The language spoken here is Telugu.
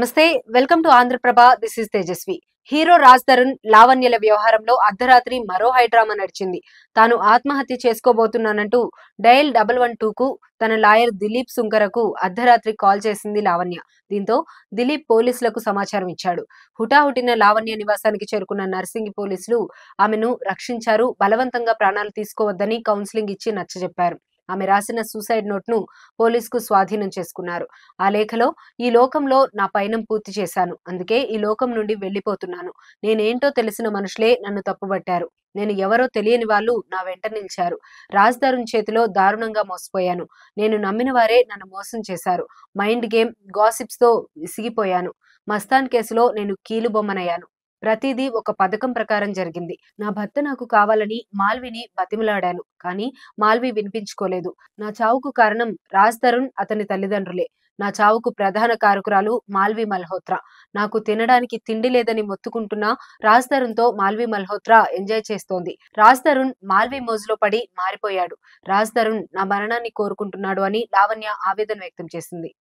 నమస్తే welcome to Andhraprabha this is Tejaswi. Hero Raj Tarun లావణ్యల వ్యవహారంలో అర్ధరాత్రి మరో హైడ్రామా నడిచింది. తాను ఆత్మహత్య చేసుకోబోతున్నానంటూ డయల్ 112 కు తన లాయర్ దిలీప్ సుంకరకు అర్ధరాత్రి కాల్ చేసింది లావణ్య. దీంతో దిలీప్ పోలీసులకు సమాచారం ఇచ్చాడు. హుటాహుటిన లావణ్య నివాసానికి చేరుకున్న నర్సింగి పోలీసులు ఆమెను రక్షించారు. బలవంతంగా ప్రాణాలు తీసుకోవద్దని కౌన్సిలింగ్ ఇచ్చి నచ్చజెప్పారు. ఆమె రాసిన సూసైడ్ నోట్ ను పోలీసుకు స్వాధీనం చేసుకున్నారు. ఆ లేఖలో ఈ లోకంలో నా పయనం పూర్తి చేశాను, అందుకే ఈ లోకం నుండి వెళ్లిపోతున్నాను. నేనేంటో తెలిసిన మనుషులే నన్ను తప్పుబట్టారు. నేను ఎవరో తెలియని వాళ్ళు నా వెంట నిలిచారు. రాజ్ తరుణ్ చేతిలో దారుణంగా మోసపోయాను. నేను నమ్మిన వారే నన్ను మోసం చేశారు. మైండ్ గేమ్ గాసిప్స్ తో విసిగిపోయాను. మస్తాన్ కేసులో నేను కీలుబొమ్మనయ్యాను. ప్రతిదీ ఒక పథకం ప్రకారం జరిగింది. నా భర్త నాకు కావాలని మాల్విని బతిమలాడాను, కానీ మాల్వి వినిపించుకోలేదు. నా చావుకు కారణం రాజ్ తరుణ్, అతని తల్లిదండ్రులే. నా చావుకు ప్రధాన కారకురాలు మాల్వి మల్హోత్రా. నాకు తినడానికి తిండి లేదని మొత్తుకుంటున్నా రాజ్ తరుణ్ తో మాల్వి మల్హోత్రా ఎంజాయ్ చేస్తోంది. రాజ్ తరుణ్ మాల్వి మోజులో పడి మారిపోయాడు. రాజ్ తరుణ్ నా మరణాన్ని కోరుకుంటున్నాడు అని లావణ్య ఆవేదన వ్యక్తం చేసింది.